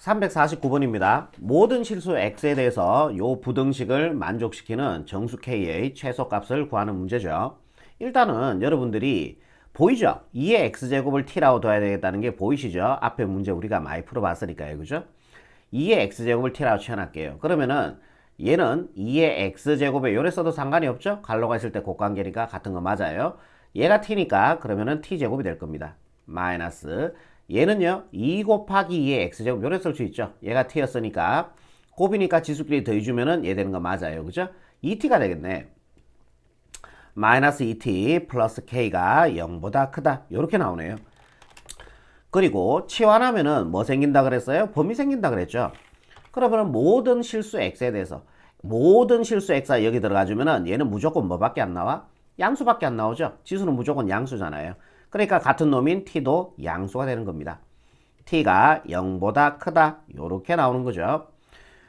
349번입니다. 모든 실수 x에 대해서 요 부등식을 만족시키는 정수 k의 최소값을 구하는 문제죠. 일단은 여러분들이 보이죠? 2의 x제곱을 t라고 둬야 되겠다는 게 보이시죠? 앞에 문제 우리가 많이 풀어봤으니까요. 그죠? 2의 x제곱을 t라고 치워놨게요. 그러면은 얘는 2의 x제곱에 요래 써도 상관이 없죠? 갈로가 있을 때 곱관계니까 같은 거 맞아요. 얘가 t니까 그러면은 t제곱이 될 겁니다. 마이너스 얘는요 2 곱하기 2의 x제곱 요래 쓸 수 있죠. 얘가 t였으니까 곱이니까 지수끼리 더해주면은 얘 되는 거 맞아요. 그죠? 2t가 되겠네. 마이너스 2t 플러스 k가 0보다 크다 요렇게 나오네요. 그리고 치환하면은 뭐 생긴다 그랬어요? 범위 생긴다 그랬죠. 그러면 모든 실수 x에 대해서 모든 실수 x가 여기 들어가주면은 얘는 무조건 뭐밖에 안 나와? 양수밖에 안 나오죠. 지수는 무조건 양수잖아요. 그러니까 같은 놈인 t도 양수가 되는 겁니다. t가 0보다 크다 요렇게 나오는 거죠.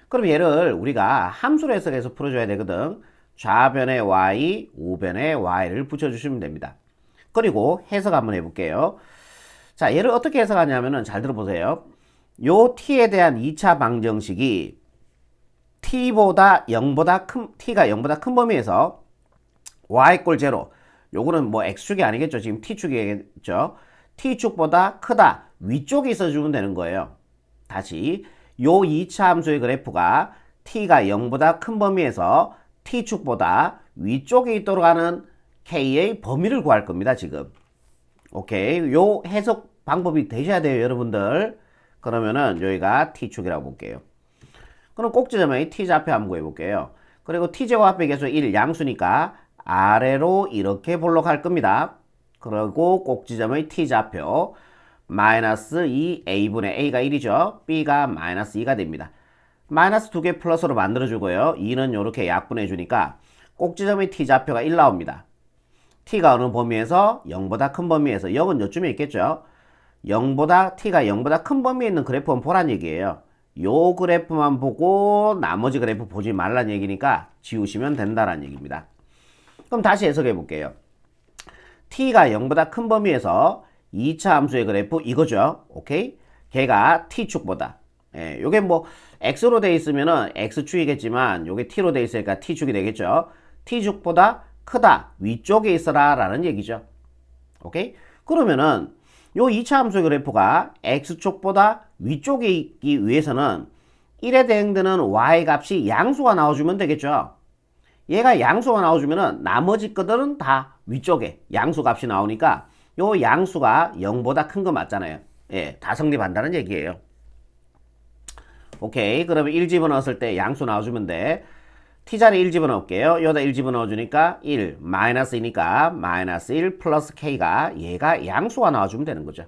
그럼 얘를 우리가 함수로 해석해서 풀어줘야 되거든. 좌변에 y, 우변에 y를 붙여주시면 됩니다. 그리고 해석 한번 해볼게요. 자, 얘를 어떻게 해석하냐면은 잘 들어보세요. 요 t에 대한 2차 방정식이 t가 0보다 큰 범위에서 y 꼴 제로 요거는 뭐 x축이 아니겠죠. 지금 t축이겠죠. t축보다 크다. 위쪽에 있어주면 되는 거예요. 다시 요 2차 함수의 그래프가 t가 0보다 큰 범위에서 t축보다 위쪽에 있도록 하는 k의 범위를 구할 겁니다. 지금. 오케이. 요 해석 방법이 되셔야 돼요. 여러분들. 그러면은 여기가 t축이라고 볼게요. 그럼 꼭지점의 t좌표 한번 구해볼게요. 그리고 t제곱 앞에 계속 1 양수니까 아래로 이렇게 볼록할 겁니다. 그리고 꼭지점의 t좌표 마이너스 2a분의 a가 1이죠. b가 마이너스 2가 됩니다. 마이너스 2개 플러스로 만들어주고요. 2는 이렇게 약분해 주니까 꼭지점의 t좌표가 1 나옵니다. t가 어느 범위에서 0보다 큰 범위에서 0은 요쯤에 있겠죠. t가 0보다 큰 범위에 있는 그래프만 보란 얘기예요. 요 그래프만 보고 나머지 그래프 보지 말란 얘기니까 지우시면 된다는 얘기입니다. 그럼 다시 해석해 볼게요. t가 0보다 큰 범위에서 2차 함수의 그래프 이거죠. 오케이? 걔가 t축보다 요게 뭐 x로 돼 있으면은 x축이겠지만 요게 t로 돼 있으니까 t축이 되겠죠. t축보다 크다. 위쪽에 있어라 라는 얘기죠. 오케이? 그러면은 요 2차 함수의 그래프가 x축보다 위쪽에 있기 위해서는 1에 대응되는 y 값이 양수가 나와주면 되겠죠. 얘가 양수가 나와주면은 나머지 것들은 다 위쪽에 양수 값이 나오니까 요 양수가 0보다 큰 거 맞잖아요. 예, 다 성립한다는 얘기예요. 오케이. 그러면 1 집어넣었을 때 양수 나와주면 돼. t자리 1 집어넣을게요. 여기다 1 집어넣어주니까 1 마이너스 2니까 마이너스 1 플러스 k가 얘가 양수가 나와주면 되는 거죠.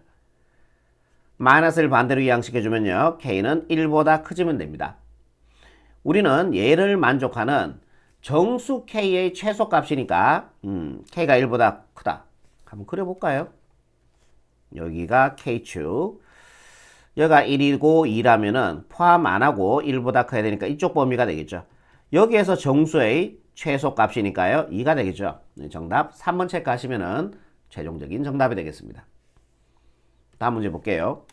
마이너스 1 반대로 이항시켜주면요. k는 1보다 커지면 됩니다. 우리는 얘를 만족하는 정수 k의 최소값이니까 k가 1보다 크다. 한번 그려볼까요? 여기가 k축. 여기가 1이고 2라면은 포함 안하고 1보다 커야 되니까 이쪽 범위가 되겠죠. 여기에서 정수의 최소값이니까요. 2가 되겠죠. 정답 3번 체크하시면은 최종적인 정답이 되겠습니다. 다음 문제 볼게요.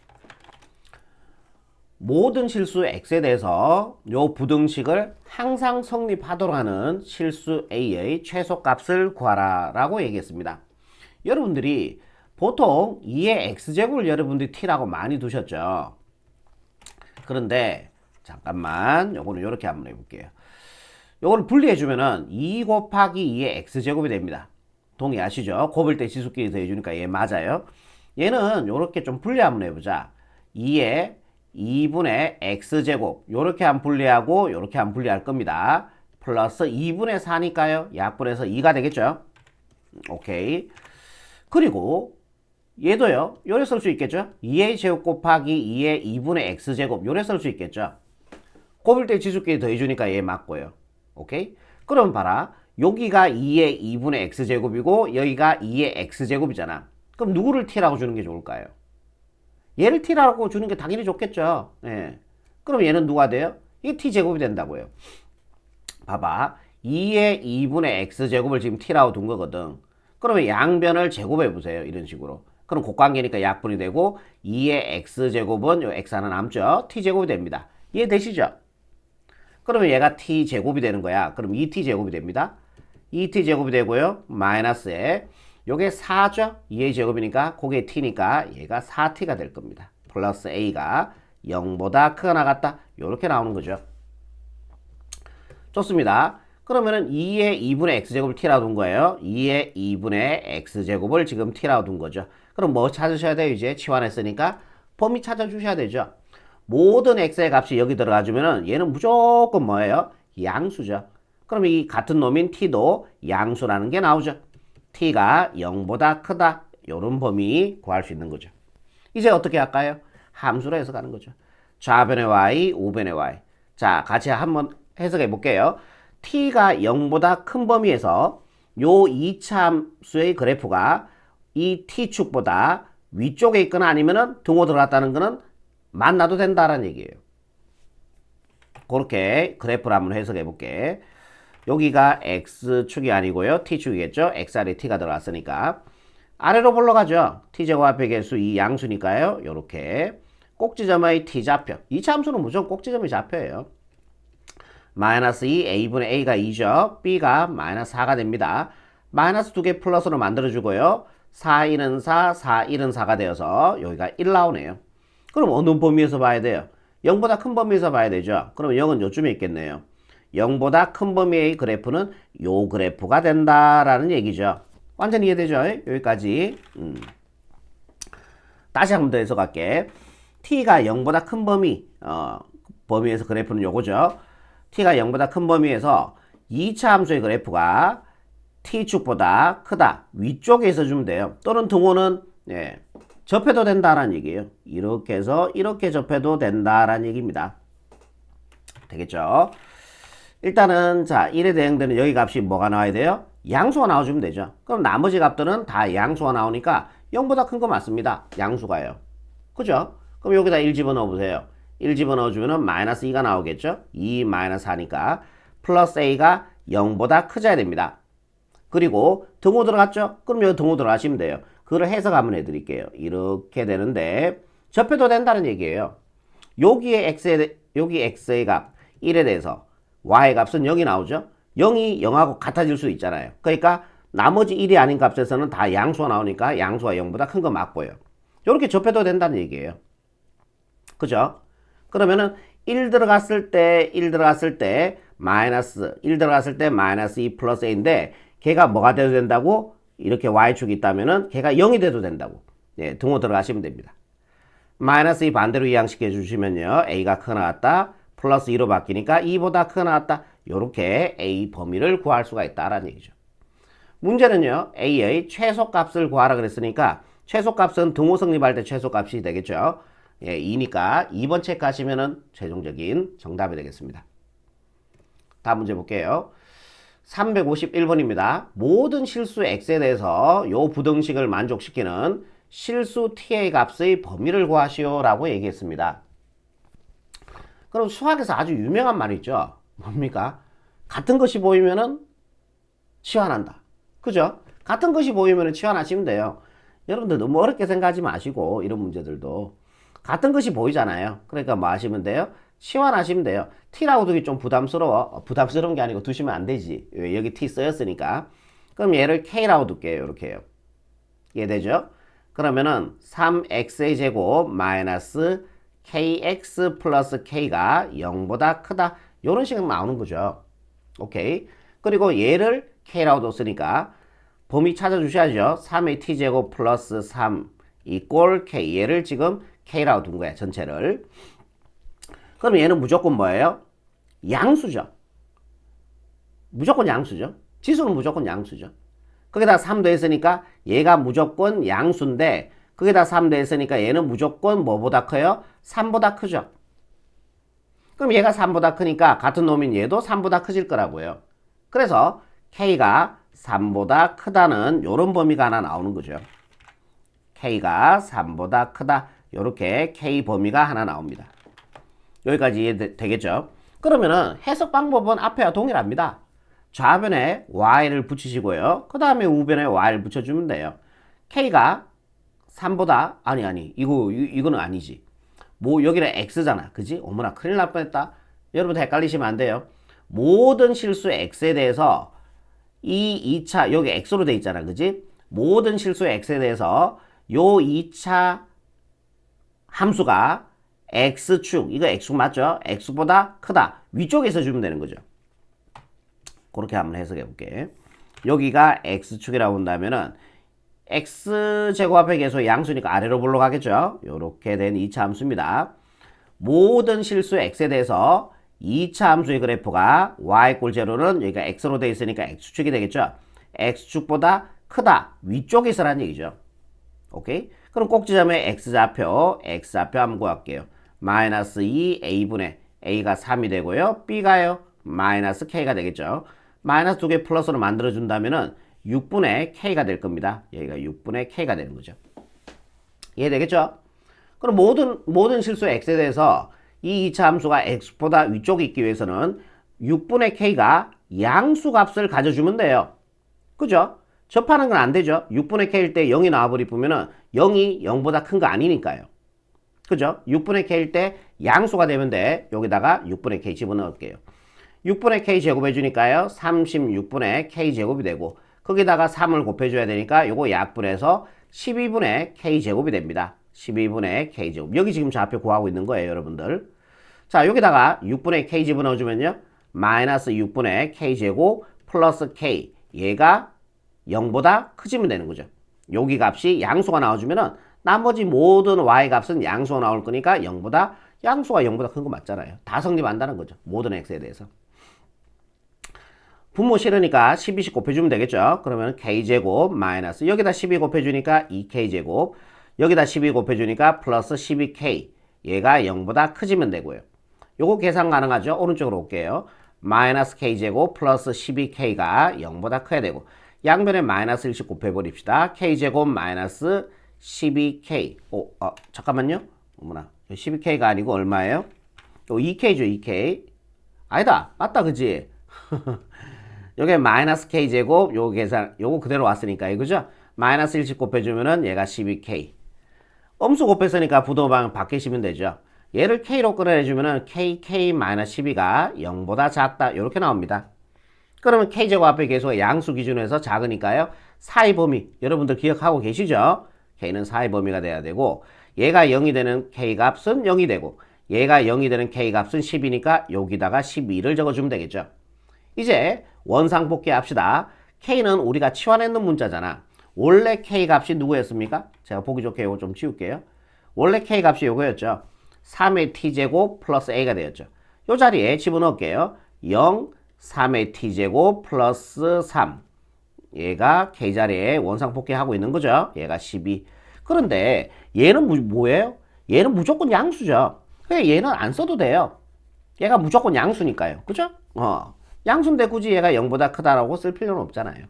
모든 실수 x에 대해서 요 부등식을 항상 성립하도록 하는 실수 a의 최소값을 구하라 라고 얘기했습니다. 여러분들이 보통 2의 x제곱을 여러분들이 t라고 많이 두셨죠. 그런데 잠깐만 요거는 요렇게 한번 해볼게요. 요거를 분리해주면은 2 곱하기 2의 x제곱이 됩니다. 동의하시죠? 곱을 때 지수끼리 더해주니까 얘 맞아요. 얘는 요렇게 좀 분리 한번 해보자. 2의 2분의 x제곱 요렇게 한 분리하고 요렇게 한 분리할 겁니다. 플러스 2분의 4니까요. 약분해서 2가 되겠죠. 오케이. 그리고 얘도요. 요래 쓸 수 있겠죠. 2의 제곱 곱하기 2의 2분의 x제곱 요래 쓸 수 있겠죠. 곱을 때 지수끼리 더해주니까 얘 맞고요. 오케이. 그럼 봐라. 여기가 2의 2분의 x제곱이고 여기가 2의 x제곱이잖아. 그럼 누구를 t라고 주는 게 좋을까요? 얘를 t라고 주는 게 당연히 좋겠죠. 예. 그럼 얘는 누가 돼요? 이게 t제곱이 된다고요. 봐봐. 2의 2분의 x제곱을 지금 t라고 둔 거거든. 그러면 양변을 제곱해 보세요. 이런 식으로. 그럼 곱관계니까 약분이 되고 2의 x제곱은 요 x 하나 남죠. t제곱이 됩니다. 이해되시죠? 그러면 얘가 t제곱이 되는 거야. 그럼 2t제곱이 됩니다. 2t제곱이 되고요. 마이너스에 요게 4죠? 2의 제곱이니까 그게 t니까 얘가 4t가 될 겁니다. 플러스 a가 0보다 크가 나갔다. 요렇게 나오는 거죠. 좋습니다. 그러면은 2의 2분의 x제곱을 t라고 둔 거예요. 2의 2분의 x제곱을 지금 t라고 둔 거죠. 그럼 뭐 찾으셔야 돼요? 이제 치환했으니까 범위 찾아주셔야 되죠. 모든 x의 값이 여기 들어가주면은 얘는 무조건 뭐예요? 양수죠. 그럼 이 같은 놈인 t도 양수라는 게 나오죠. t가 0보다 크다. 요런 범위 구할 수 있는 거죠. 이제 어떻게 할까요? 함수로 해석하는 거죠. 좌변의 y, 우변의 y. 자, 같이 한번 해석해 볼게요. t가 0보다 큰 범위에서 요 이차함수의 그래프가 이 t축보다 위쪽에 있거나 아니면은 등호 들어갔다는 거는 만나도 된다라는 얘기예요. 그렇게 그래프를 한번 해석해 볼게. 여기가 x축이 아니고요. t축이겠죠. x아래 t가 들어갔으니까. 아래로 올라가죠. t제곱 앞에 개수 이 양수니까요. 요렇게 꼭지점의 t좌표. 이차함수는 무조건 꼭지점의 좌표예요. 마이너스 2 a분의 a가 2죠. b가 마이너스 4가 됩니다. 마이너스 2개 플러스로 만들어주고요. 4, 1은 4, 4, 1은 4가 되어서 여기가 1 나오네요. 그럼 어느 범위에서 봐야 돼요? 0보다 큰 범위에서 봐야 되죠. 그럼 0은 요쯤에 있겠네요. 0보다 큰 범위의 그래프는 요 그래프가 된다라는 얘기죠. 완전히 이해되죠? 여기까지. 다시 한 번 더 해석할게. t가 0보다 큰 범위, 범위에서 그래프는 요거죠. t가 0보다 큰 범위에서 2차 함수의 그래프가 t축보다 크다. 위쪽에 있어주면 돼요. 또는 등호는 접해도 된다라는 얘기예요. 이렇게 해서 이렇게 접해도 된다라는 얘기입니다. 되겠죠? 일단은 자 1에 대응되는 여기 값이 뭐가 나와야 돼요? 양수가 나와주면 되죠. 그럼 나머지 값들은 다 양수가 나오니까 0보다 큰 거 맞습니다. 양수가요. 그죠? 그럼 여기다 1 집어넣어 보세요. 1 집어넣어주면 마이너스 2가 나오겠죠? 2 마이너스 4니까 플러스 a가 0보다 크져야 됩니다. 그리고 등호 들어갔죠? 그럼 여기 등호 들어가시면 돼요. 그걸 해석 한번 해드릴게요. 이렇게 되는데 접해도 된다는 얘기예요. 여기에 여기 x의 값 1에 대해서 y의 값은 0이 나오죠? 0이 0하고 같아질 수 있잖아요. 그러니까 나머지 1이 아닌 값에서는 다 양수가 나오니까 양수가 0보다 큰 거 맞고요. 이렇게 접해도 된다는 얘기예요. 그죠? 그러면은 1 들어갔을 때 마이너스 1 들어갔을 때 마이너스 2 플러스 a인데 걔가 뭐가 돼도 된다고? 이렇게 y축이 있다면은 걔가 0이 돼도 된다고. 예, 등호 들어가시면 됩니다. 마이너스 2 반대로 이항시켜 주시면요. a가 크게 나왔다. 플러스 2로 바뀌니까 2보다 크게 나왔다. 요렇게 a 범위를 구할 수가 있다라는 얘기죠. 문제는요. a의 최소값을 구하라 그랬으니까 최소값은 등호 성립할 때 최소값이 되겠죠. 예, 2니까 2번 체크하시면은 최종적인 정답이 되겠습니다. 다음 문제 볼게요. 351번입니다. 모든 실수 x에 대해서 요 부등식을 만족시키는 실수 t의 값의 범위를 구하시오 라고 얘기했습니다. 그럼 수학에서 아주 유명한 말이 있죠. 뭡니까? 같은 것이 보이면은 치환한다. 그죠? 같은 것이 보이면은 치환하시면 돼요. 여러분들 너무 어렵게 생각하지 마시고 이런 문제들도 같은 것이 보이잖아요. 그러니까 뭐 하시면 돼요? 치환하시면 돼요. t라고 두기 좀 부담스러워. 부담스러운 게 아니고 두시면 안 되지. 여기 t 쓰였으니까. 그럼 얘를 k라고 둘게요. 이렇게요. 이해되죠? 그러면은 3x의 제곱 마이너스 kx 플러스 k가 0보다 크다. 이런 식으로 나오는 거죠. 오케이. 그리고 얘를 k라고 뒀으니까 범위 찾아주셔야죠. 3의 t제곱 플러스 3 이꼴 k. 얘를 지금 k라고 둔 거야. 전체를. 그럼 얘는 무조건 뭐예요? 양수죠. 무조건 양수죠. 지수는 무조건 양수죠. 거기다 3 더했으니까 얘가 무조건 양수인데 거기다 3 더했으니까 얘는 무조건 뭐보다 커요? 3보다 크죠. 그럼 얘가 3보다 크니까 같은 놈인 얘도 3보다 커질 거라고요. 그래서 k가 3보다 크다는 요런 범위가 하나 나오는 거죠. k가 3보다 크다. 요렇게 k 범위가 하나 나옵니다. 여기까지 이해되겠죠? 그러면은 해석 방법은 앞에와 동일합니다. 좌변에 y를 붙이시고요. 그 다음에 우변에 y를 붙여주면 돼요. k가 3보다 아니 이거는 아니지. 뭐 여기는 x잖아. 그지? 어머나 큰일 날 뻔했다. 여러분 헷갈리시면 안 돼요. 모든 실수 x에 대해서 이 2차 여기 x로 돼 있잖아. 그지? 모든 실수 x에 대해서 요 2차 함수가 x축 이거 x축 맞죠? x보다 크다. 위쪽에서 주면 되는 거죠. 그렇게 한번 해석해 볼게. 여기가 x축이라고 한다면은 x제곱합의 계수 양수니까 아래로 불러가겠죠. 이렇게 된 2차 함수입니다. 모든 실수 x에 대해서 2차 함수의 그래프가 y=0는 여기가 x로 되어 있으니까 x축이 되겠죠. x축보다 크다. 위쪽에 있으라는 얘기죠. 오케이? 그럼 꼭지점에 x좌표 한번 구할게요. 마이너스 2a분의 a가 3이 되고요. b가요. 마이너스 k가 되겠죠. 마이너스 2개 플러스로 만들어준다면은 6분의 k가 될 겁니다. 여기가 6분의 k가 되는 거죠. 이해되겠죠? 그럼 모든 실수 x에 대해서 이 2차 함수가 x보다 위쪽에 있기 위해서는 6분의 k가 양수 값을 가져주면 돼요. 그죠? 접하는 건 안 되죠. 6분의 k일 때 0이 나와버리면은 0이 0보다 큰 거 아니니까요. 그죠? 6분의 k일 때 양수가 되면 돼. 여기다가 6분의 k 집어넣을게요. 6분의 k 제곱해 주니까요. 36분의 k 제곱이 되고 거기다가 3을 곱해줘야 되니까 요거 약분해서 12분의 k 제곱이 됩니다. 12분의 k 제곱. 여기 지금 좌표 구하고 있는 거예요, 여러분들. 자, 여기다가 6분의 k 집어넣어주면요. 마이너스 6분의 k 제곱 플러스 k. 얘가 0보다 커지면 되는 거죠. 여기 값이 양수가 나와주면은 나머지 모든 y 값은 양수가 나올 거니까 양수가 0보다 큰 거 맞잖아요. 다 성립한다는 거죠. 모든 x에 대해서. 분모 싫으니까 12씩 곱해주면 되겠죠. 그러면 k제곱 마이너스 여기다 12 곱해주니까 2k제곱 여기다 12 곱해주니까 플러스 12k 얘가 0보다 커지면 되고요. 요거 계산 가능하죠. 오른쪽으로 올게요. 마이너스 k제곱 플러스 12k가 0보다 커야 되고 양변에 마이너스 1씩 곱해버립시다. k제곱 마이너스 12k 잠깐만요. 어머나 12k가 아니고 얼마예요? 요 2k죠. 2k 아니다. 맞다 그지? 여기 마이너스 k제곱 요거 계산 요거 그대로 왔으니까 그죠? 마이너스 1씩 곱해주면은 얘가 12k 엄수 곱했으니까 부동방 바뀌시면 되죠. 얘를 k로 끌어내주면은 k-12가 0보다 작다 이렇게 나옵니다. 그러면 k제곱 앞에 계수가 양수 기준에서 작으니까요. 사이 범위 여러분들 기억하고 계시죠? k는 사이 범위가 돼야 되고 얘가 0이 되는 k값은 0이 되고 얘가 0이 되는 k값은 10이니까 여기다가 12를 적어주면 되겠죠. 이제 원상복귀 합시다. k는 우리가 치환했는 문자잖아. 원래 k값이 누구였습니까? 제가 보기 좋게 이거 좀 지울게요. 원래 k값이 요거였죠. 3의 t제곱 플러스 a가 되었죠. 요 자리에 집어넣을게요. 0, 3의 t제곱 플러스 3 얘가 k자리에 원상복귀하고 있는 거죠. 얘가 12. 그런데 얘는 뭐예요? 얘는 무조건 양수죠. 그러니까 얘는 안 써도 돼요. 얘가 무조건 양수니까요. 그죠? 양수인데 굳이 얘가 0보다 크다라고 쓸 필요는 없잖아요.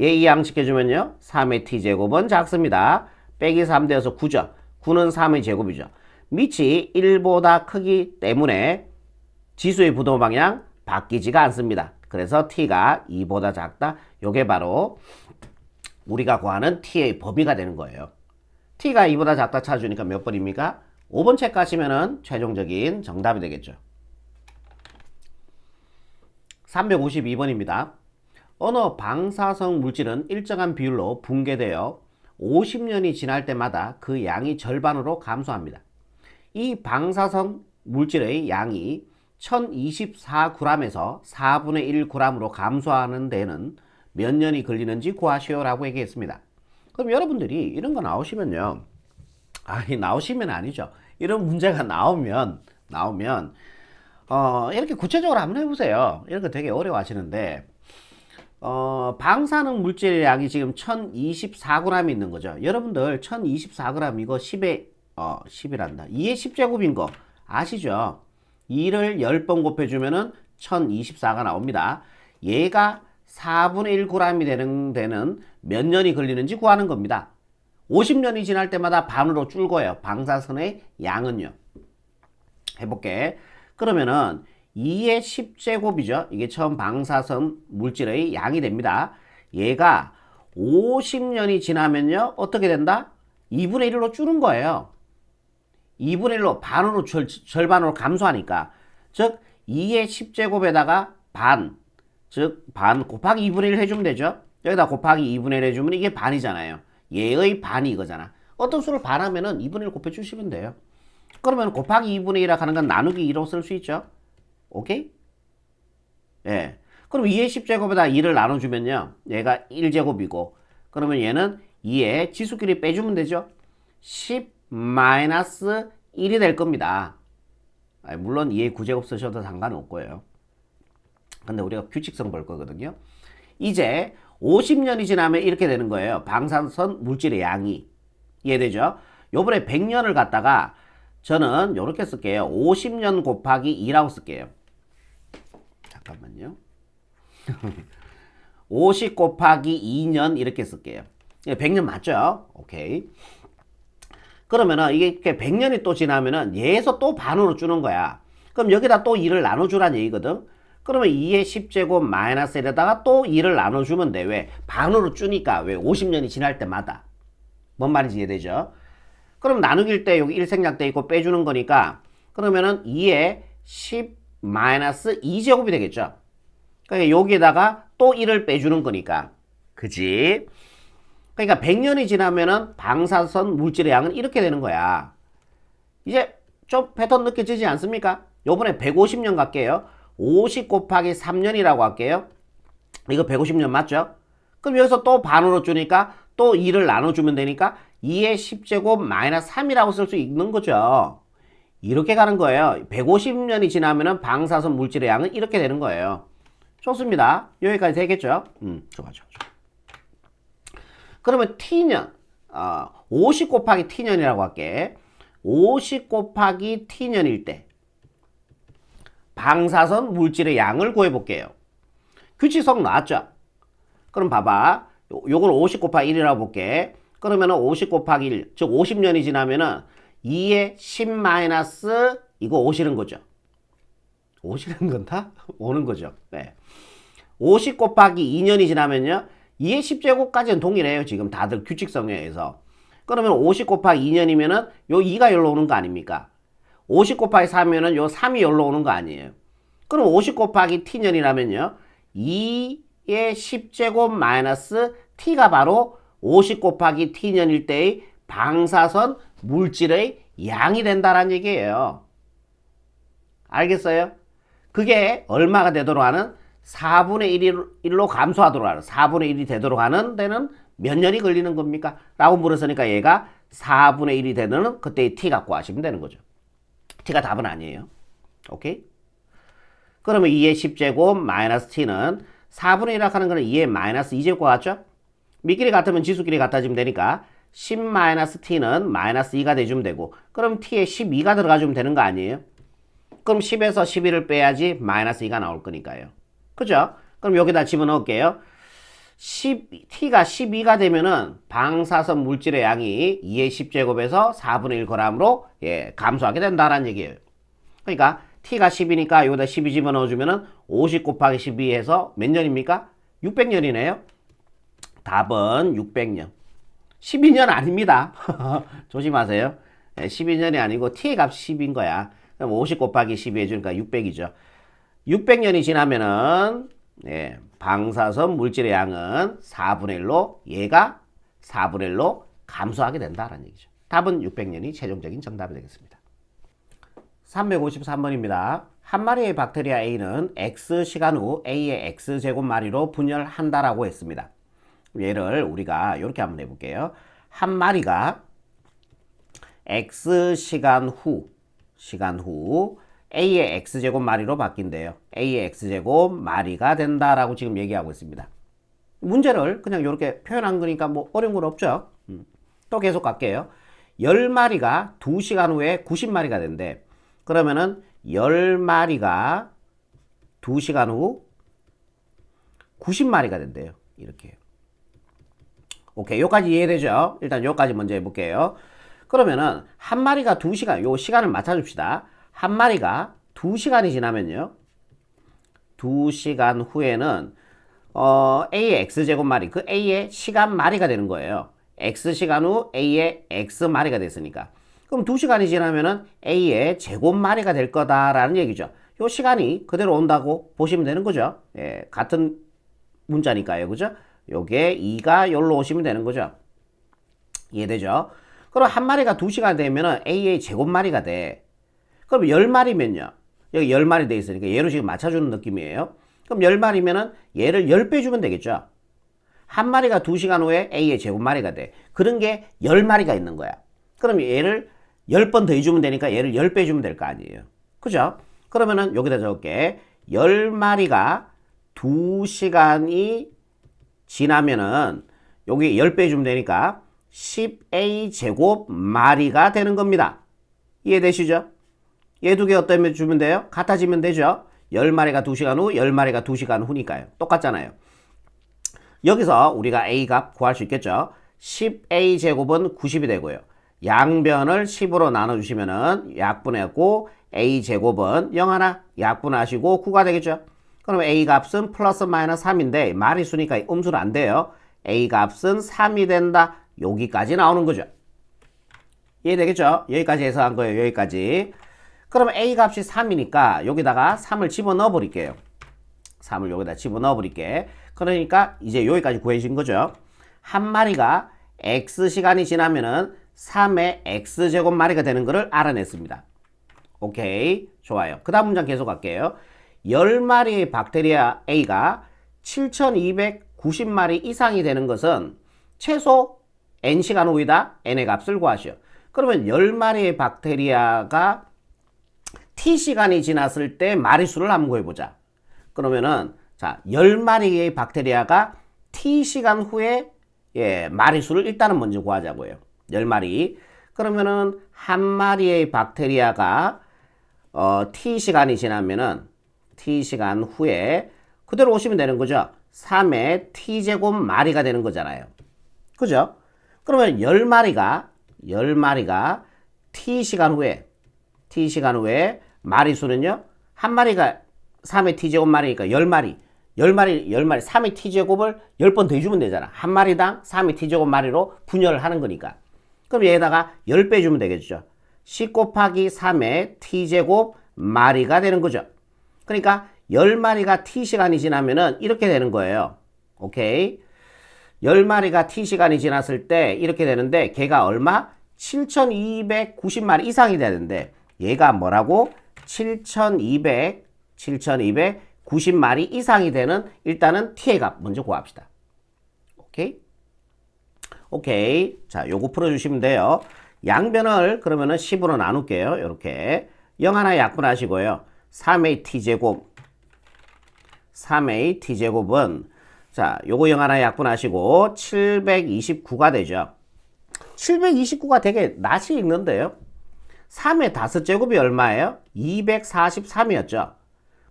얘 이항 지켜주면요. 3의 t제곱은 작습니다. 빼기 3 되어서 9죠. 9는 3의 제곱이죠. 밑이 1보다 크기 때문에 지수의 부동 방향 바뀌지가 않습니다. 그래서 t가 2보다 작다. 요게 바로 우리가 구하는 t의 범위가 되는 거예요. t가 2보다 작다 찾아주니까 몇 번입니까? 5번 책 가시면은 최종적인 정답이 되겠죠. 352번입니다. 어느 방사성 물질은 일정한 비율로 붕괴되어 50년이 지날 때마다 그 양이 절반으로 감소합니다. 이 방사성 물질의 양이 1024g에서 4분의 1g으로 감소하는 데는 몇 년이 걸리는지 구하시오라고 얘기했습니다. 그럼 여러분들이 이런 거 나오시면요. 나오시면 아니죠. 이런 문제가 나오면 이렇게 구체적으로 한번 해보세요. 이런 거 되게 어려워 하시는데 방사능 물질 양이 지금 1024g 있는 거죠. 여러분들 1024g 이거 10에 10이란다. 2의 10제곱인 거 아시죠? 2를 10번 곱해주면은 1024가 나옵니다. 얘가 4분의 1g이 되는 데는 몇 년이 걸리는지 구하는 겁니다. 50년이 지날 때마다 반으로 줄 거예요. 방사선의 양은요. 해볼게. 그러면은 2의 10제곱이죠. 이게 처음 방사선 물질의 양이 됩니다. 얘가 50년이 지나면요. 어떻게 된다? 2분의 1로 줄은 거예요. 2분의 1로 반으로 절반으로 감소하니까 즉 2의 10제곱에다가 반, 즉 반 곱하기 2분의 1 해주면 되죠. 여기다 곱하기 2분의 1 해주면 이게 반이잖아요. 얘의 반이 이거잖아. 어떤 수를 반하면은 2분의 1 곱해주시면 돼요. 그러면 곱하기 2분의 1이라 하는 건 나누기 2로 쓸 수 있죠. 오케이? 예. 그럼 2의 10제곱에다 2를 나눠주면요. 얘가 1제곱이고 그러면 얘는 2의 지수끼리 빼주면 되죠. 10 마이너스 1이 될 겁니다. 물론 2의 9제곱 쓰셔도 상관없고요. 근데 우리가 규칙성 볼 거거든요. 이제 50년이 지나면 이렇게 되는 거예요. 방사선 물질의 양이. 이해되죠? 요번에 100년을 갖다가 저는 요렇게 쓸게요. 50년 곱하기 2라고 쓸게요. 잠깐만요. 50 곱하기 2년 이렇게 쓸게요. 100년 맞죠? 오케이. 그러면은 이게 100년이 또 지나면은 얘에서 또 반으로 주는 거야. 그럼 여기다 또 2를 나눠주란 얘기거든. 그러면 2의 10제곱 마이너스 1에다가 또 2를 나눠주면 돼. 왜? 반으로 주니까. 왜? 50년이 지날 때마다. 뭔 말인지 이해되죠? 그럼 나누길 때 여기 1 생략돼 있고 빼주는 거니까 그러면은 2의 10 마이너스 2제곱이 되겠죠. 그러니까 여기에다가 또 1을 빼주는 거니까. 그지? 그러니까 100년이 지나면은 방사선 물질의 양은 이렇게 되는 거야. 이제 좀 패턴 느껴지지 않습니까? 요번에 150년 갈게요. 50 곱하기 3년이라고 할게요. 이거 150년 맞죠? 그럼 여기서 또 반으로 주니까 또 2를 나눠주면 되니까 2의 10제곱 마이너스 3이라고 쓸 수 있는 거죠. 이렇게 가는 거예요. 150년이 지나면은 방사선 물질의 양은 이렇게 되는 거예요. 좋습니다. 여기까지 되겠죠? 좋아. 그러면 t년, 50 곱하기 t년이라고 할게. 50 곱하기 t년일 때 방사선 물질의 양을 구해볼게요. 규칙성 나왔죠? 그럼 봐봐. 요걸 50 곱하기 1이라고 볼게. 그러면은 50 곱하기 1, 즉 50년이 지나면은 2의 10 마이너스 이거 오시는 거죠. 오시는 건 다 오는 거죠. 네. 50 곱하기 2년이 지나면요. 2의 10제곱까지는 동일해요. 지금 다들 규칙성에 의해서. 그러면 50 곱하기 2년이면은 요 2가 여기로 오는 거 아닙니까? 50 곱하기 3이면은 요 3이 여기로 오는 거 아니에요. 그럼 50 곱하기 t년이라면요. 2의 10제곱 마이너스 t가 바로 50 곱하기 t년일 때의 방사선 물질의 양이 된다는 얘기예요. 알겠어요? 그게 얼마가 되도록 하는 4분의 1로 감소하도록 하는 4분의 1이 되도록 하는 데는 몇 년이 걸리는 겁니까? 라고 물었으니까 얘가 4분의 1이 되는 그때의 t 갖고 하시면 되는 거죠. t가 답은 아니에요. 오케이? 그러면 2의 10제곱 마이너스 t는 4분의 1이라고 하는 거는 2의 마이너스 2제곱과 같죠? 밑끼리 같으면 지수끼리 같아지면 되니까 10 마이너스 t는 마이너스 2가 돼주면 되고 그럼 t에 12가 들어가주면 되는 거 아니에요? 그럼 10에서 11을 빼야지 마이너스 2가 나올 거니까요. 그죠? 그럼 여기다 집어넣을게요. t가 12가 되면은 방사선 물질의 양이 2의 10제곱에서 4분의 1 g으로 감소하게 된다는 얘기예요. 그러니까 t가 10이니까 여기다 12 집어넣어주면은 50 곱하기 12 해서 몇 년입니까? 600년이네요. 답은 600년. 12년 아닙니다. 조심하세요. 12년이 아니고 t의 값이 10인 거야. 그럼 50 곱하기 12 해주니까 600이죠. 600년이 지나면은 방사선 물질의 양은 4분의 1로 얘가 4분의 1로 감소하게 된다는 얘기죠. 답은 600년이 최종적인 정답이 되겠습니다. 353번입니다. 한 마리의 박테리아 A는 X시간 후 A의 X제곱마리로 분열한다라고 했습니다. 얘를 우리가 이렇게 한번 해볼게요. 한 마리가 X시간 후 A의 X제곱마리로 바뀐대요. A의 X제곱마리가 된다라고 지금 얘기하고 있습니다. 문제를 그냥 이렇게 표현한 거니까 뭐 어려운 건 없죠. 또 계속 갈게요. 10마리가 2시간 후에 90마리가 된대. 그러면은 10마리가 2시간 후 90마리가 된대요. 이렇게. 오케이. 여기까지 이해되죠? 일단 여기까지 먼저 해볼게요. 그러면은 한 마리가 2시간, 요 시간을 맞춰줍시다. 한 마리가 2시간이 지나면요. 2시간 후에는 A의 X제곱마리, 그 A의 시간마리가 되는 거예요. X시간 후 A의 X마리가 됐으니까. 그럼 2시간이 지나면은 A의 제곱마리가 될 거다라는 얘기죠. 요 시간이 그대로 온다고 보시면 되는 거죠. 예, 같은 문자니까요. 그죠? 요게 2가 여기로 오시면 되는 거죠. 이해되죠? 그럼 한 마리가 2시간 되면은 A의 제곱마리가 돼. 그럼 10마리면요. 여기 10마리 돼 있으니까 얘로 지금 맞춰주는 느낌이에요. 그럼 10마리면은 얘를 10배 주면 되겠죠. 한 마리가 2시간 후에 A의 제곱마리가 돼. 그런 게 10마리가 있는 거야. 그럼 얘를 10번 더 해주면 되니까 얘를 10배 주면 될 거 아니에요. 그죠? 그러면은 여기다 적을게. 10마리가 2시간이 지나면은 여기 10배 주면 되니까 10A 제곱 마리가 되는 겁니다. 이해되시죠? 얘 두 개 어떻게 주면 돼요? 같아지면 되죠? 10마리가 2시간 후, 10마리가 2시간 후니까요. 똑같잖아요. 여기서 우리가 A 값 구할 수 있겠죠? 10A 제곱은 90이 되고요. 양변을 10으로 나눠주시면은 약분했고 A 제곱은 0 하나 약분하시고 9가 되겠죠? 그럼 A 값은 플러스 마이너스 3인데 마리수니까 음수는 안 돼요. A 값은 3이 된다. 여기까지 나오는 거죠. 이해되겠죠? 여기까지 해서 한 거예요. 여기까지. 그러면 A 값이 3이니까 여기다가 3을 집어넣어 버릴게요. 3을 여기다 집어넣어 버릴게. 그러니까 이제 여기까지 구해진 거죠. 한 마리가 X시간이 지나면은 3의 X제곱마리가 되는 것을 알아냈습니다. 오케이. 좋아요. 그 다음 문장 계속 갈게요. 10마리의 박테리아 A가 7290마리 이상이 되는 것은 최소 N시간 후이다. N의 값을 구하시오. 그러면 10마리의 박테리아가 T시간이 지났을 때 마리수를 한번 구해보자. 그러면은 자 10마리의 박테리아가 T시간 후에 마리수를 일단은 먼저 구하자고요. 10마리. 그러면은 한 마리의 박테리아가 T시간이 지나면은 T시간 후에 그대로 오시면 되는 거죠. 3의 T제곱 마리가 되는 거잖아요. 그죠? 그러면 10마리가 T시간 후에 마리수는요. 한 마리가 3의 T제곱 마리니까 10마리 3의 T제곱을 10번 더 해주면 되잖아. 한 마리당 3의 T제곱 마리로 분열을 하는 거니까. 그럼 얘에다가 10배 주면 되겠죠. 10 곱하기 3의 T제곱 마리가 되는 거죠. 그러니까 10마리가 T시간이 지나면은 이렇게 되는 거예요. 오케이. 10마리가 T시간이 지났을 때 이렇게 되는데 걔가 얼마? 7290마리 이상이 되는데 얘가 뭐라고? 7290마리 이상이 되는 일단은 T의 값 먼저 구합시다. 오케이? 오케이. 자, 요거 풀어주시면 돼요. 양변을 그러면은 10으로 나눌게요. 요렇게. 0 하나 약분하시고요. 3A T제곱은 자, 요거 0 하나 약분하시고 729가 되죠. 729가 되게 낯이 익는데요. 3의 5제곱이 얼마예요? 243이었죠.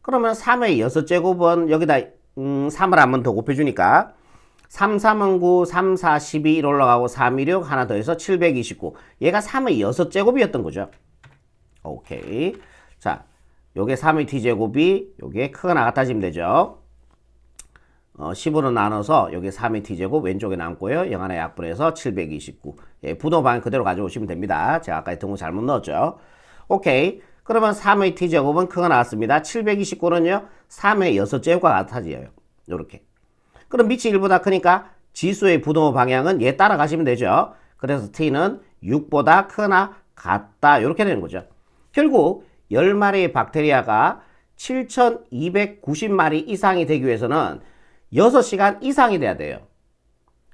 그러면 3의 6제곱은 여기다 3을 한 번 더 곱해주니까 3, 3은 9, 3, 4, 12 올라가고 3, 2, 6 하나 더 해서 729. 얘가 3의 6제곱이었던 거죠. 오케이. 자, 요게 3의 t제곱이 요게 크거나 같아지면 되죠. 10으로 나눠서 여기 3의 t제곱 왼쪽에 남고요. 0 하나 약분해서 729. 예, 분호 방향 그대로 가져오시면 됩니다. 제가 아까 등호 잘못 넣었죠. 오케이. 그러면 3의 t제곱은 크거 나왔습니다. 729는요. 3의 6제곱과 같아져요. 요렇게. 그럼 밑이 1보다 크니까 지수의 부등호 방향은 얘 따라가시면 되죠. 그래서 t는 6보다 크거나 같다. 이렇게 되는 거죠. 결국 10마리의 박테리아가 7290마리 이상이 되기 위해서는 6시간 이상이 돼야 돼요.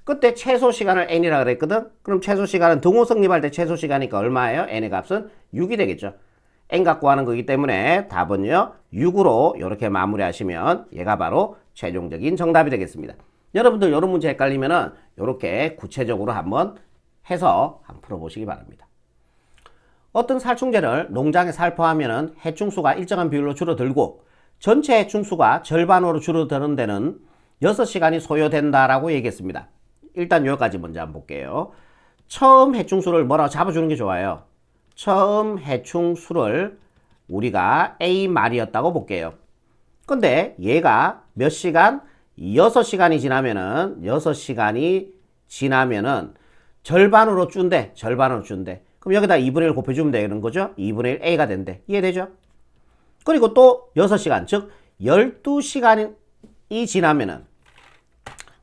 그때 최소 시간을 n이라 그랬거든. 그럼 최소 시간은 등호 성립할 때 최소 시간이니까 얼마예요? n의 값은 6이 되겠죠. n 갖고 하는 거기 때문에 답은요 6으로 이렇게 마무리하시면 얘가 바로 최종적인 정답이 되겠습니다. 여러분들 이런 문제 헷갈리면은 이렇게 구체적으로 한번 해서 한번 풀어보시기 바랍니다. 어떤 살충제를 농장에 살포하면은 해충수가 일정한 비율로 줄어들고 전체 해충수가 절반으로 줄어드는 데는 6시간이 소요된다라고 얘기했습니다. 일단 여기까지 먼저 한번 볼게요. 처음 해충수를 뭐라고 잡아주는 게 좋아요. 처음 해충수를 우리가 A마리였다고 볼게요. 근데 얘가 몇 시간? 6시간이 지나면은 절반으로 준대. 절반으로 준대. 그럼 여기다 2분의 1 곱해주면 되는 거죠. 2분의 1 A가 된대. 이해되죠? 그리고 또 6시간, 즉 12시간이 지나면은,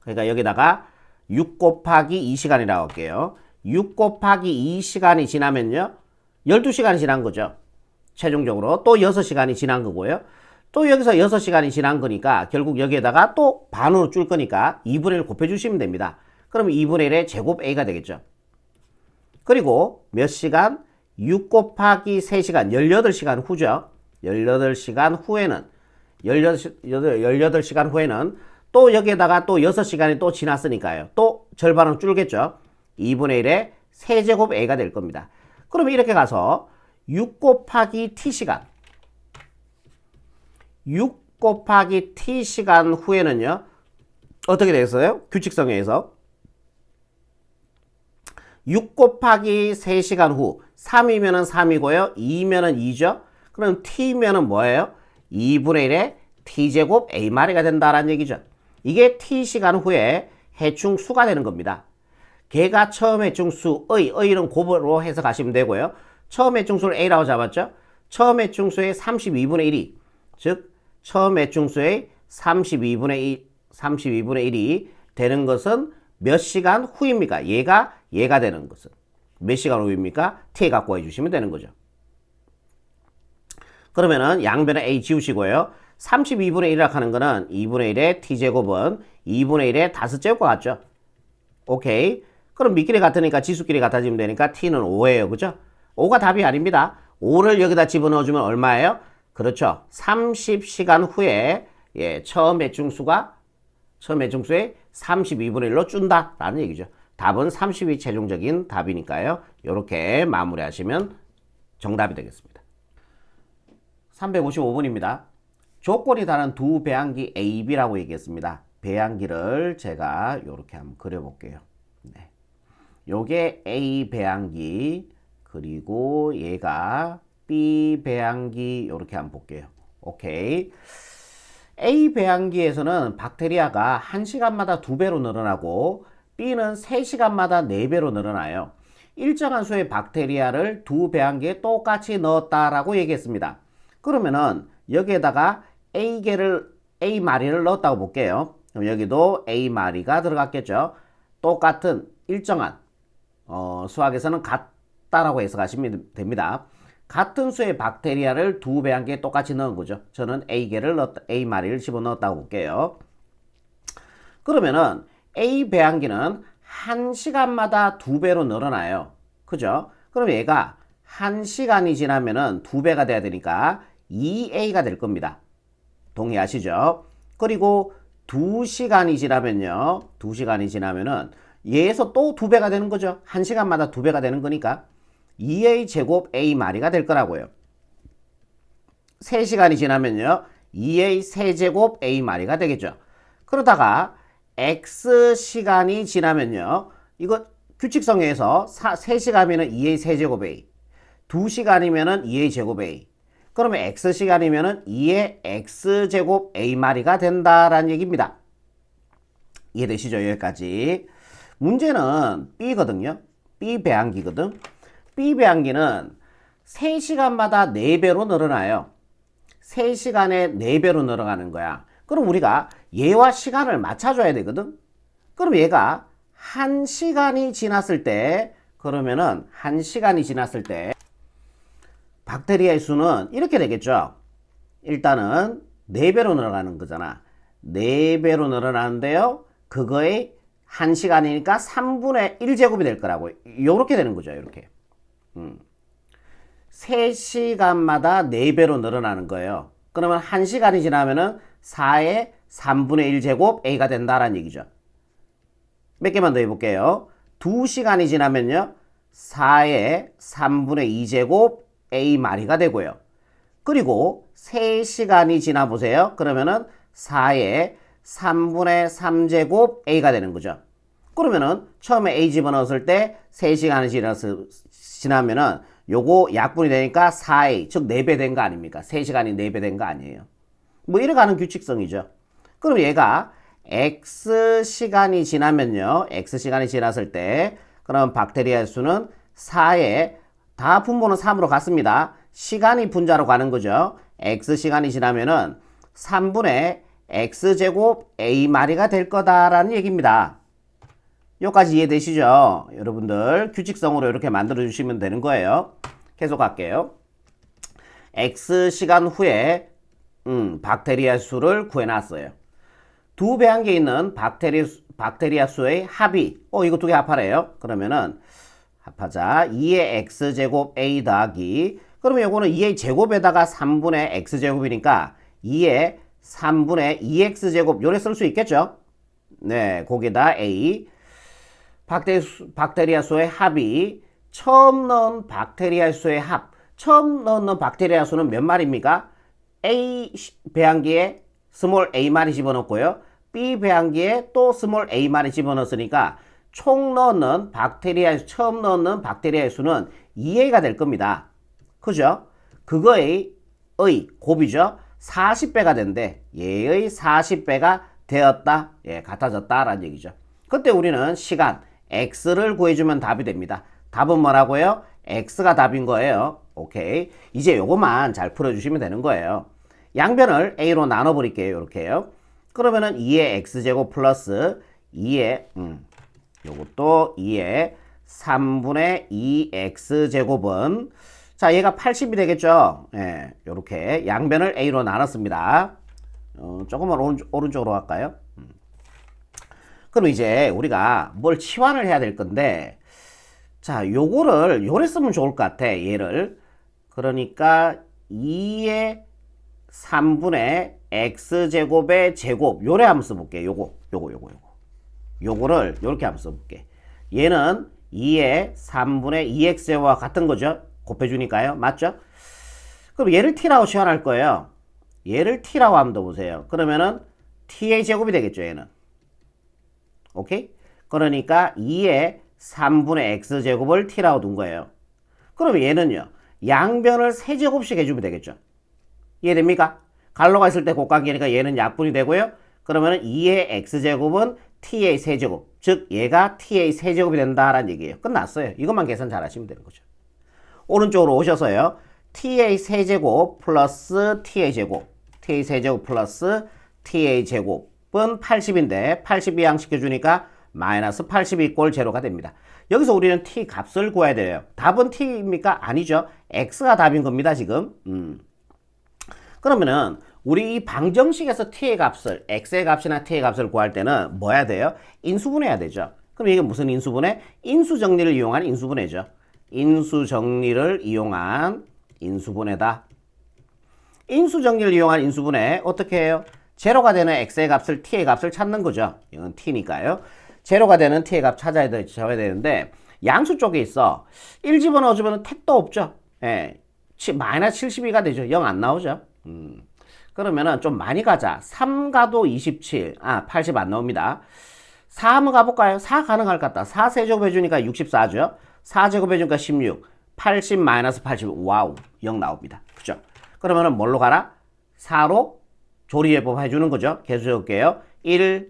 그러니까 여기다가 6 곱하기 2시간이라고 할게요. 6 곱하기 2시간이 지나면요, 12시간이 지난 거죠. 최종적으로 또 6시간이 지난 거고요. 또 여기서 6시간이 지난 거니까 결국 여기에다가 또 반으로 줄 거니까 2분의 1 곱해주시면 됩니다. 그럼 2분의 1의 제곱 A가 되겠죠. 그리고 몇 시간? 6 곱하기 3시간, 18시간 후죠. 18시간 후에는, 18시간 후에는 또 여기에다가 또 6시간이 또 지났으니까요. 또 절반은 줄겠죠. 2분의 1의 세제곱 A가 될 겁니다. 그러면 이렇게 가서 6 곱하기 T시간, 6 곱하기 T시간 후에는요, 어떻게 되겠어요? 규칙성에 의해서 6 곱하기 3시간 후, 3이면은 3이고요. 2면은 2죠. 그럼 T면은 뭐예요? 2분의 1의 T제곱 A마리가 된다라는 얘기죠. 이게 T시간 후에 해충수가 되는 겁니다. 걔가 처음 해충수의, 는 곱으로 해석하시면 되고요. 처음 해충수를 A라고 잡았죠. 처음 해충수의 32분의 1이, 즉 처음 해충수의 32분의 1이 되는 것은 몇 시간 후입니까? 얘가 되는 것은 몇 시간 후입니까? T 갖고 해주시면 되는 거죠. 그러면은 양변에 A 지우시고요. 32분의 1이라고 하는 거는 2분의 1의 T제곱은 2분의 1의 5제곱과 같죠. 오케이. 그럼 밑끼리 같으니까 지수끼리 같아지면 되니까 T는 5예요. 그죠? 5가 답이 아닙니다. 5를 여기다 집어넣어주면 얼마예요? 그렇죠. 30시간 후에 처음 해충수의 32분의 1로 준다라는 얘기죠. 답은 30이 최종적인 답이니까요. 이렇게 마무리하시면 정답이 되겠습니다. 355번입니다. 조건이 다른 두 배양기 A, B라고 얘기했습니다. 배양기를 제가 이렇게 한번 그려볼게요. 네. 요게 A 배양기, 그리고 얘가 B 배양기, 이렇게 한번 볼게요. 오케이. A 배양기에서는 박테리아가 1시간마다 2배로 늘어나고 B는 3시간마다 4배로 늘어나요. 일정한 수의 박테리아를 두 배양기에 똑같이 넣었다라고 얘기했습니다. 그러면은 여기에다가 A 마리를 넣었다고 볼게요. 그럼 여기도 A 마리가 들어갔겠죠. 똑같은 일정한 수학에서는 같다라고 해석하시면 됩니다. 같은 수의 박테리아를 두 배양기에 똑같이 넣은 거죠. 저는 A 마리를 집어넣었다고 볼게요. 그러면은 A 배양기는 1시간마다 2배로 늘어나요. 그죠? 그럼 얘가 1시간이 지나면은 2배가 돼야 되니까 2A가 될 겁니다. 동의하시죠? 그리고 2시간이 지나면요. 2시간이 지나면은 얘에서 또 2배가 되는 거죠. 1시간마다 2배가 되는 거니까 2A 제곱 A 마리가 될 거라고요. 3시간이 지나면요. 2A 세제곱 A 마리가 되겠죠. 그러다가 X시간이 지나면요. 이거 규칙성에서 3시간이면 2A 세제곱 A, 2시간이면 2A 제곱 A. 그러면 X시간이면 2의 X제곱 A 마리가 된다라는 얘기입니다. 이해되시죠? 여기까지. 문제는 B거든요. B 배양기거든. B 배양기는 3시간마다 4배로 늘어나요. 3시간에 4배로 늘어가는 거야. 그럼 우리가 얘와 시간을 맞춰줘야 되거든. 그럼 얘가 1시간이 지났을 때, 그러면은 1시간이 지났을 때 박테리아의 수는 이렇게 되겠죠. 일단은 4배로 늘어가는 거잖아. 4배로 늘어나는데요. 그거의 1시간이니까 3분의 1제곱이 될 거라고. 요렇게 되는 거죠. 이렇게. 3시간마다 4배로 늘어나는 거예요. 그러면 1시간이 지나면은 4의 3분의 1제곱 A가 된다라는 얘기죠. 몇 개만 더 해볼게요. 2시간이 지나면요. 4의 3분의 2제곱 A 마리가 되고요. 그리고 3시간이 지나 보세요. 그러면은 4의 3분의 3제곱 A가 되는 거죠. 그러면은 처음에 A 집어넣었을 때 3시간이 지나면은 요거 약분이 되니까 4A, 즉 4배 된 거 아닙니까? 3시간이 4배 된 거 아니에요. 뭐 이래가는 규칙성이죠. 그럼 얘가 X시간이 지나면요. X시간이 지났을 때, 그럼 박테리아의 수는 4에 다 분모는 3으로 갔습니다. 시간이 분자로 가는 거죠. x시간이 지나면은 3분의 x제곱 a마리가 될 거다라는 얘기입니다. 여기까지 이해되시죠? 여러분들 규칙성으로 이렇게 만들어 주시면 되는 거예요. 계속 할게요. x시간 후에 박테리아 수를 구해놨어요. 두 배항기에 있는 박테리아 수의 합이 이거 두 개 합하래요. 그러면은 합하자 2의 x제곱 a 더하기 그러면 요거는 2의 제곱에다가 3분의 x제곱이니까 2의 3분의 2x제곱 요래 쓸 수 있겠죠? 네, 거기다 a 박테리아 수의 합이 처음 넣은 박테리아 수의 합 처음 넣는 박테리아 수는 몇 마리입니까? A 배항기에 스몰 a 마리 집어넣고요. B 배항기에 또 스몰 a 마리 집어넣었으니까 총 넣는 처음 넣는 박테리아의 수는 2a가 될 겁니다. 그죠? 그거의 곱이죠. 40배가 된대. 얘의 40배가 되었다. 예, 같아졌다. 라는 얘기죠. 그때 우리는 시간 x를 구해주면 답이 됩니다. 답은 뭐라고요? x가 답인 거예요. 오케이. 이제 요것만 잘 풀어주시면 되는 거예요. 양변을 a로 나눠버릴게요. 이렇게요. 그러면은 2의 x제곱 플러스 2의 요것도 2의 3분의 2x제곱은 자 얘가 80이 되겠죠. 예, 요렇게 양변을 a로 나눴습니다. 조금만 오른쪽으로 갈까요? 그럼 이제 우리가 뭘 치환을 해야 될 건데 자 요거를 요래 쓰면 좋을 것 같아. 얘를 그러니까 2의 3분의 x제곱의 제곱 요래 한번 써볼게. 요거를 요렇게 한번 써볼게. 얘는 2의 3분의 2x제곱과 같은 거죠. 곱해주니까요. 맞죠? 그럼 얘를 t라고 치환할 거예요. 얘를 t라고 하면 더 보세요. 그러면은 t의 제곱이 되겠죠. 얘는. 오케이? 그러니까 2의 3분의 x제곱을 t라고 둔 거예요. 그럼 얘는요. 양변을 세제곱씩 해주면 되겠죠. 이해됩니까? 갈로가 있을 때 곱각이니까 얘는 약분이 되고요. 그러면 2의 x제곱은 t의 세제곱. 즉 얘가 t의 세제곱이 된다라는 얘기예요. 끝났어요. 이것만 계산 잘 하시면 되는 거죠. 오른쪽으로 오셔서요. t의 세제곱 플러스 t의 제곱. t의 세제곱 플러스 t의 제곱은 80인데 80 이항시켜주니까 마이너스 80이 꼴 제로가 됩니다. 여기서 우리는 t 값을 구해야 돼요. 답은 t입니까? 아니죠. x가 답인 겁니다. 지금. 그러면은 우리 이 방정식에서 t의 값을 x의 값이나 t의 값을 구할 때는 뭐 해야 돼요? 인수분해해야 되죠. 그럼 이게 무슨 인수분해? 인수정리를 이용한 인수분해죠. 인수정리를 이용한 인수분해다. 인수정리를 이용한 인수분해 어떻게 해요? 제로가 되는 x의 값을 t의 값을 찾는 거죠. 이건 t니까요. 제로가 되는 t의 값 찾아야 되는데 양수 쪽에 있어. 1 집어넣어주면 택도 없죠. 예, 마이너스 72가 되죠. 0 안 나오죠. 그러면은 좀 많이 가자. 3 가도 27. 80 안 나옵니다. 4 한번 가볼까요? 4 가능할 것 같다. 4 세제곱 해주니까 64죠. 4 제곱 해주니까 16. 80 마이너스 80. 와우. 0 나옵니다. 그죠? 그러면은 뭘로 가라? 4로 조리해법 해주는 거죠. 계속 해볼게요. 1,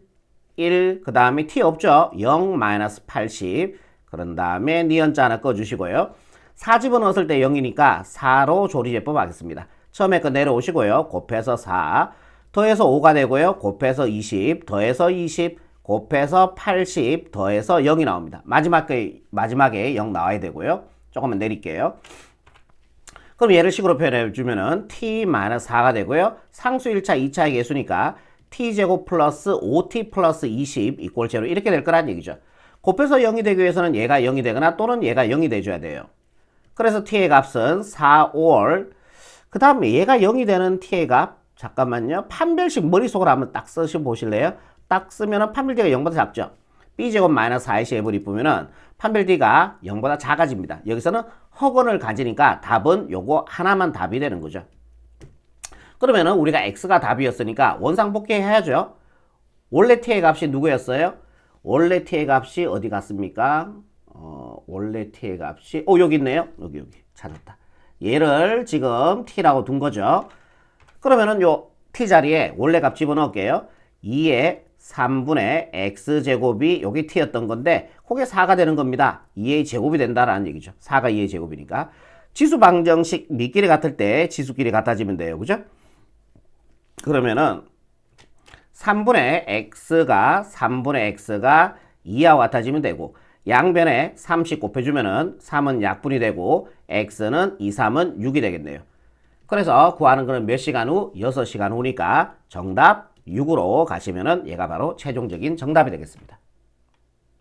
그 다음에 t 없죠. 0 마이너스 80. 그런 다음에 니은자 하나 꺼주시고요. 4 집어넣었을 때 0이니까 4로 조리제법 하겠습니다. 처음에 거 내려오시고요. 곱해서 4, 더해서 5가 되고요. 곱해서 20, 더해서 20, 곱해서 80, 더해서 0이 나옵니다. 마지막에 0 나와야 되고요. 조금만 내릴게요. 그럼 얘를 식으로 표현해 주면은 t-4가 되고요. 상수 1차, 2차의 개수니까 t제곱 플러스 5t 플러스 20 이꼴 제로 이렇게 될 거란 얘기죠. 곱해서 0이 되기 위해서는 얘가 0이 되거나 또는 얘가 0이 돼줘야 돼요. 그래서 t의 값은 4, 5월 그 다음에 얘가 0이 되는 t의 값 잠깐만요. 판별식 머릿속으로 한번 딱 쓰시 보실래요? 딱 쓰면은 판별D가 0보다 작죠. b제곱 마이너스 4의 앱을 입으면은 판별D가 0보다 작아집니다. 여기서는 허근을 가지니까 답은 요거 하나만 답이 되는 거죠. 그러면은 우리가 x가 답이었으니까 원상복귀 해야죠. 원래 t의 값이 누구였어요? 원래 t의 값이 어디 갔습니까? 원래 t의 값이 여기 있네요. 여기 찾았다. 얘를 지금 t라고 둔 거죠. 그러면은 요 t 자리에 원래 값 집어넣을게요. 2의 3분의 x제곱이 여기 t였던 건데 그게 4가 되는 겁니다. 2의 제곱이 된다라는 얘기죠. 4가 2의 제곱이니까. 지수 방정식 밑끼리 같을 때 지수끼리 같아지면 돼요. 그죠? 그러면은 3분의 x가 2하고 같아지면 되고 양변에 30 곱해주면은 3은 약분이 되고 x는 2, 3은 6이 되겠네요. 그래서 구하는 거는 몇 시간 후? 6시간 후니까 정답 6으로 가시면은 얘가 바로 최종적인 정답이 되겠습니다.